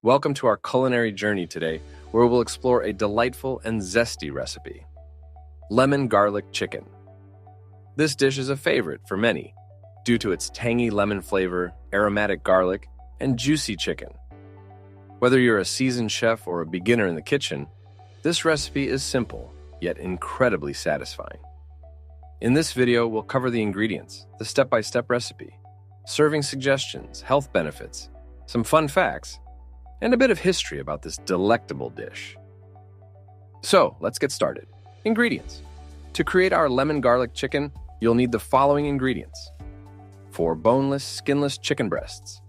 Welcome to our culinary journey today, where we'll explore a delightful and zesty recipe: lemon garlic chicken. This dish is a favorite for many due to its tangy lemon flavor, aromatic garlic, and juicy chicken. Whether you're a seasoned chef or a beginner in the kitchen, this recipe is simple, yet incredibly satisfying. In this video, we'll cover the ingredients, the step-by-step recipe, serving suggestions, health benefits, some fun facts, and a bit of history about this delectable dish. So, let's get started. Ingredients. To create our lemon garlic chicken, you'll need the following ingredients: 4 boneless, skinless chicken breasts,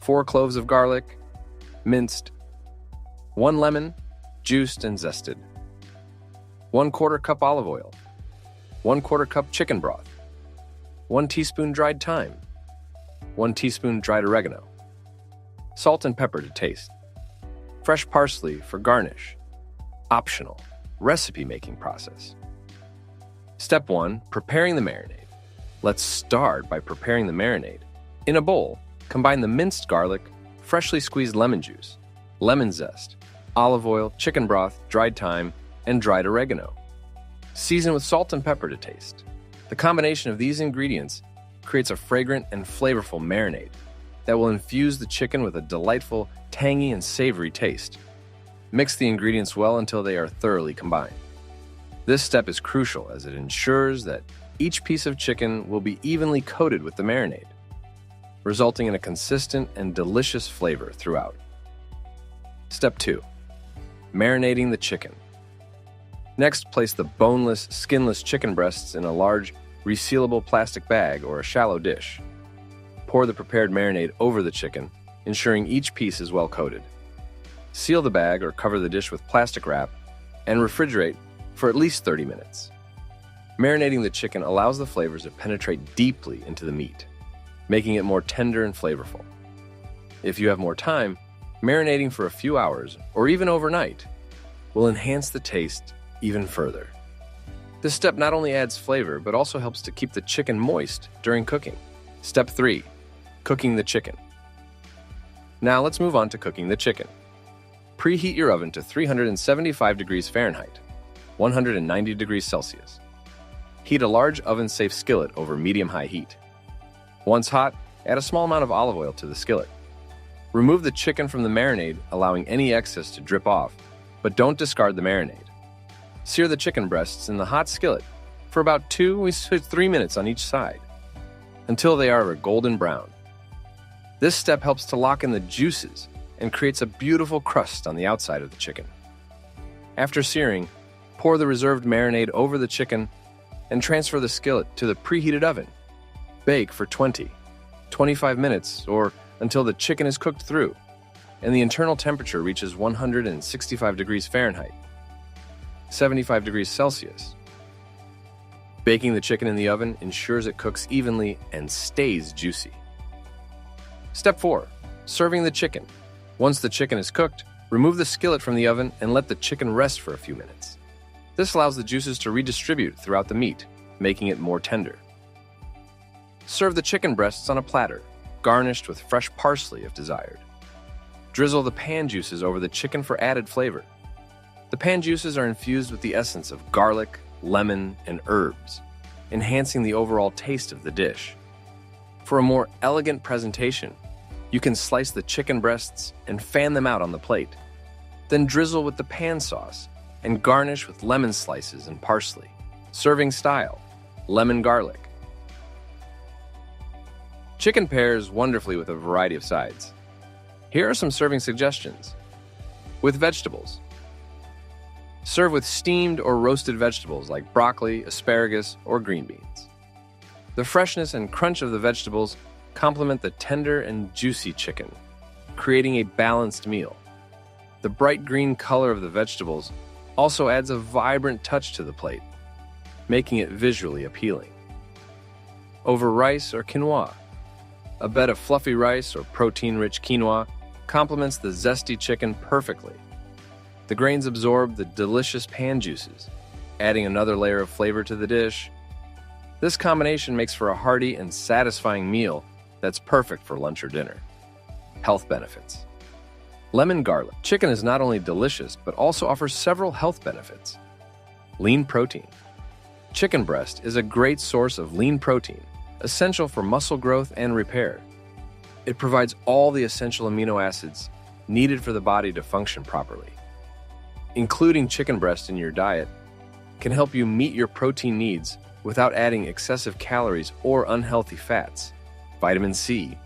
4 cloves of garlic, minced, 1 lemon, juiced and zested, 1/4 cup olive oil, 1/4 cup chicken broth, 1 teaspoon dried thyme, 1 teaspoon dried oregano, salt and pepper to taste, fresh parsley for garnish. Optional. Recipe making process. Step 1. Preparing the marinade. Let's start by preparing the marinade. In a bowl, combine the minced garlic, freshly squeezed lemon juice, lemon zest, olive oil, chicken broth, dried thyme, and dried oregano. Season with salt and pepper to taste. The combination of these ingredients creates a fragrant and flavorful marinade that will infuse the chicken with a delightful, tangy, and savory taste. Mix the ingredients well until they are thoroughly combined. This step is crucial as it ensures that each piece of chicken will be evenly coated with the marinade, resulting in a consistent and delicious flavor throughout. Step 2. Marinating the chicken. Next, place the boneless, skinless chicken breasts in a large, resealable plastic bag or a shallow dish. Pour the prepared marinade over the chicken, ensuring each piece is well coated. Seal the bag or cover the dish with plastic wrap and refrigerate for at least 30 minutes. Marinating the chicken allows the flavors to penetrate deeply into the meat, making it more tender and flavorful. If you have more time, marinating for a few hours or even overnight will enhance the taste even further. This step not only adds flavor, but also helps to keep the chicken moist during cooking. Step 3. Cooking the chicken. Now let's move on to cooking the chicken. Preheat your oven to 375 degrees Fahrenheit, 190 degrees Celsius. Heat a large oven-safe skillet over medium-high heat. Once hot, add a small amount of olive oil to the skillet. Remove the chicken from the marinade, allowing any excess to drip off, but don't discard the marinade. Sear the chicken breasts in the hot skillet for about 2 to 3 minutes on each side, until they are a golden brown. This step helps to lock in the juices and creates a beautiful crust on the outside of the chicken. After searing, pour the reserved marinade over the chicken and transfer the skillet to the preheated oven. Bake for 20-25 minutes or until the chicken is cooked through and the internal temperature reaches 165 degrees Fahrenheit, 75 degrees Celsius. Baking the chicken in the oven ensures it cooks evenly and stays juicy. Step 4. Serving the chicken. Once the chicken is cooked, remove the skillet from the oven and let the chicken rest for a few minutes. This allows the juices to redistribute throughout the meat, making it more tender. Serve the chicken breasts on a platter, garnished with fresh parsley if desired. Drizzle the pan juices over the chicken for added flavor. The pan juices are infused with the essence of garlic, lemon, and herbs, enhancing the overall taste of the dish. For a more elegant presentation, you can slice the chicken breasts and fan them out on the plate. Then drizzle with the pan sauce and garnish with lemon slices and parsley. Serving style: lemon garlic. Chicken pairs wonderfully with a variety of sides. Here are some serving suggestions. With vegetables. Serve with steamed or roasted vegetables like broccoli, asparagus, or green beans. The freshness and crunch of the vegetables complement the tender and juicy chicken, creating a balanced meal. The bright green color of the vegetables also adds a vibrant touch to the plate, making it visually appealing. Over rice or quinoa. A bed of fluffy rice or protein-rich quinoa complements the zesty chicken perfectly. The grains absorb the delicious pan juices, adding another layer of flavor to the dish. This combination makes for a hearty and satisfying meal that's perfect for lunch or dinner. Health benefits. Lemon garlic chicken is not only delicious, but also offers several health benefits. Lean protein. Chicken breast is a great source of lean protein, essential for muscle growth and repair. It provides all the essential amino acids needed for the body to function properly. Including chicken breast in your diet can help you meet your protein needs without adding excessive calories or unhealthy fats. Vitamin C.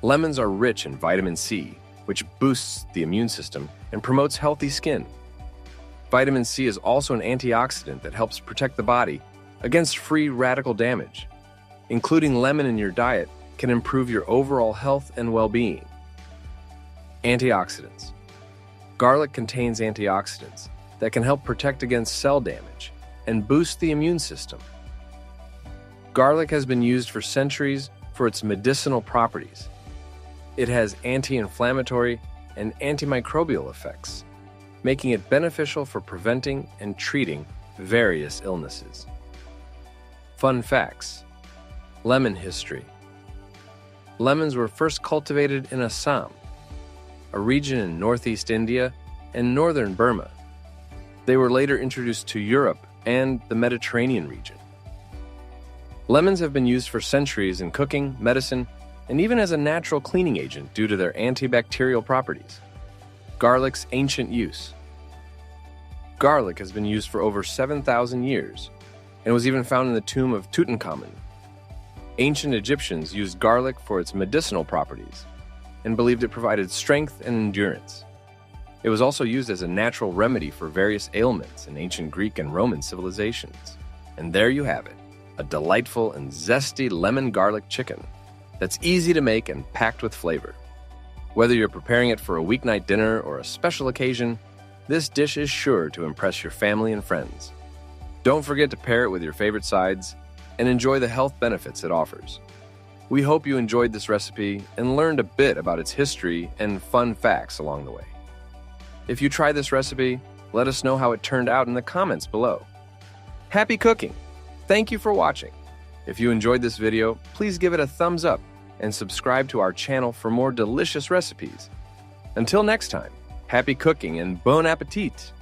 Lemons are rich in vitamin C, which boosts the immune system and promotes healthy skin. Vitamin C is also an antioxidant that helps protect the body against free radical damage. Including lemon in your diet can improve your overall health and well-being. Antioxidants. Garlic contains antioxidants that can help protect against cell damage and boost the immune system. Garlic has been used for centuries for its medicinal properties. It has anti-inflammatory and antimicrobial effects, making it beneficial for preventing and treating various illnesses. Fun facts. Lemon history. Lemons were first cultivated in Assam, a region in northeast India and northern Burma. They were later introduced to Europe and the Mediterranean region. Lemons have been used for centuries in cooking, medicine, and even as a natural cleaning agent due to their antibacterial properties. Garlic's ancient use. Garlic has been used for over 7,000 years and was even found in the tomb of Tutankhamun. Ancient Egyptians used garlic for its medicinal properties and believed it provided strength and endurance. It was also used as a natural remedy for various ailments in ancient Greek and Roman civilizations. And there you have it, a delightful and zesty lemon garlic chicken that's easy to make and packed with flavor. Whether you're preparing it for a weeknight dinner or a special occasion, this dish is sure to impress your family and friends. Don't forget to pair it with your favorite sides and enjoy the health benefits it offers. We hope you enjoyed this recipe and learned a bit about its history and fun facts along the way. If you try this recipe, let us know how it turned out in the comments below. Happy cooking! Thank you for watching. If you enjoyed this video, please give it a thumbs up and subscribe to our channel for more delicious recipes. Until next time, happy cooking and bon appetit!